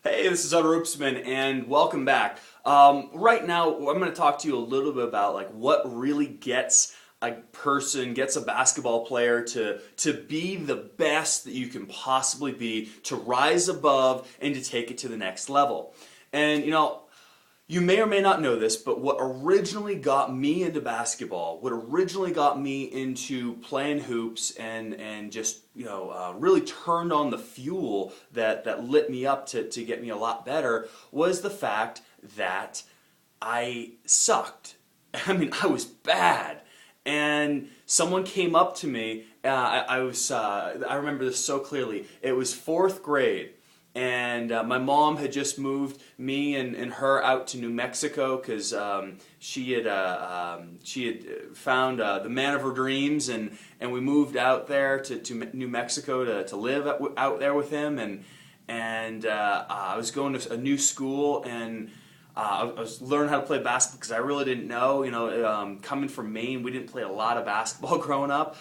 Hey, this is Utter Oopsman, and welcome back. Right now, I'm going to talk to you a little bit about what really gets gets a basketball player to be the best that you can possibly be, to rise above and to take it to the next level. And you may or may not know this, but what originally got me into basketball, what originally got me into playing hoops and just really turned on the fuel that lit me up to get me a lot better, was the fact that I sucked. I mean, I was bad. And someone came up to me. I remember this so clearly. It was fourth grade, and my mom had just moved me and her out to New Mexico because she had found the man of her dreams, and we moved out there to New Mexico to live out there with him, and I was going to a new school, and I was learning how to play basketball because I really didn't know. Coming from Maine, we didn't play a lot of basketball growing up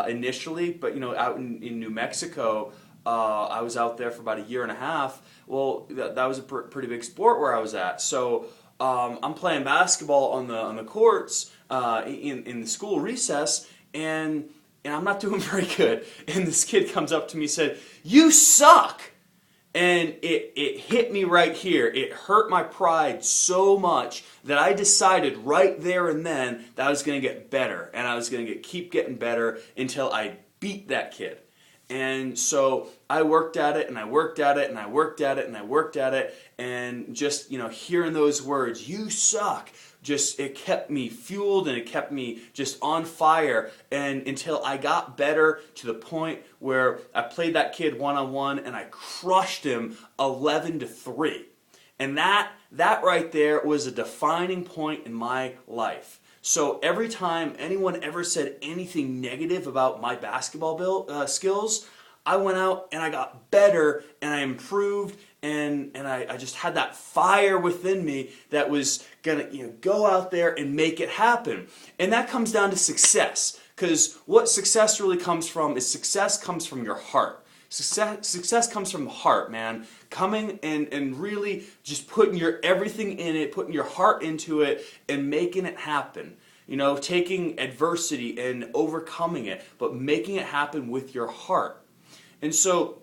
initially, but out in New Mexico, I was out there for about a year and a half. Well, that was a pretty big sport where I was at. So I'm playing basketball on the courts in the school recess, and I'm not doing very good. And this kid comes up to me and said, "You suck." And it hit me right here. It hurt my pride so much that I decided right there and then that I was going to get better. And I was going to keep getting better until I beat that kid. And so I worked at it, and I worked at it, and I worked at it, and I worked at it. And just, hearing those words, "You suck," it kept me fueled, and it kept me just on fire, and until I got better to the point where I played that kid one-on-one and I crushed him 11-3. And that right there was a defining point in my life. So every time anyone ever said anything negative about my basketball skills, I went out and I got better and I improved, and I just had that fire within me that was going to go out there and make it happen. And that comes down to success, because what success really comes from is success comes from your heart. Success comes from the heart, man. Coming and really just putting your everything in it, putting your heart into it, and making it happen. Taking adversity and overcoming it, but making it happen with your heart. And so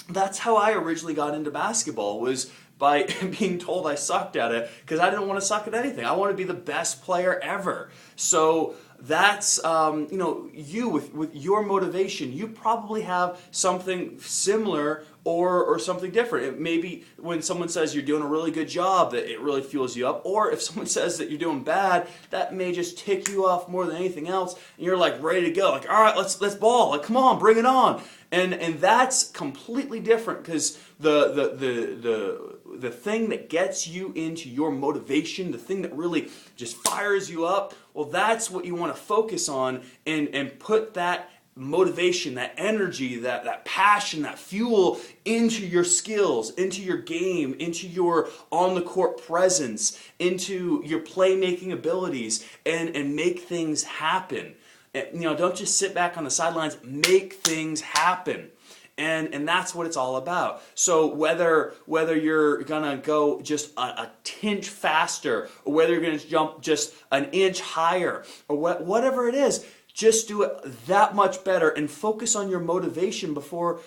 that's how I originally got into basketball, was by being told I sucked at it, because I didn't want to suck at anything. I wanted to be the best player ever. So that's, you with your motivation, you probably have something similar or something different. Maybe when someone says you're doing a really good job, that it really fuels you up. Or if someone says that you're doing bad, that may just tick you off more than anything else. And you're ready to go. All right, let's ball. Come on, bring it on. And that's completely different, because the thing that gets you into your motivation, the thing that really just fires you up, well, that's what you want to focus on, and put that motivation, that energy, that passion, that fuel into your skills, into your game, into your on-the-court presence, into your playmaking abilities, and make things happen. Don't just sit back on the sidelines. Make things happen. And that's what it's all about. So whether you're gonna go just a tinch faster, or whether you're gonna jump just an inch higher, or whatever it is, just do it that much better, and focus on your motivation before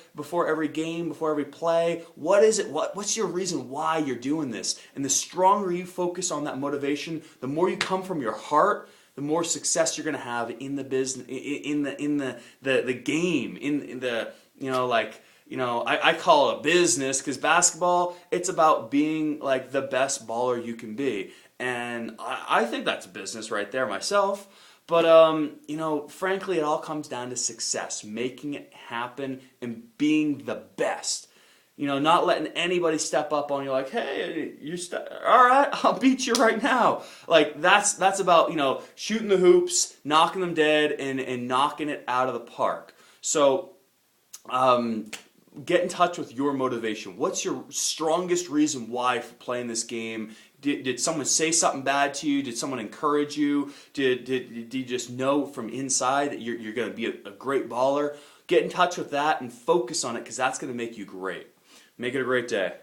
every game, before every play. What is it? What's your reason why you're doing this? And the stronger you focus on that motivation, the more you come from your heart, the more success you're going to have in the business, in the game, I call it a business, because basketball, it's about being the best baller you can be. And I think that's a business right there myself. But, frankly, it all comes down to success, making it happen and being the best. Not letting anybody step up on you "Hey, all right, I'll beat you right now." That's about, shooting the hoops, knocking them dead, and knocking it out of the park. So, get in touch with your motivation. What's your strongest reason why for playing this game? Did someone say something bad to you? Did someone encourage you? Did you just know from inside that you're going to be a great baller? Get in touch with that and focus on it, because that's going to make you great. Make it a great day.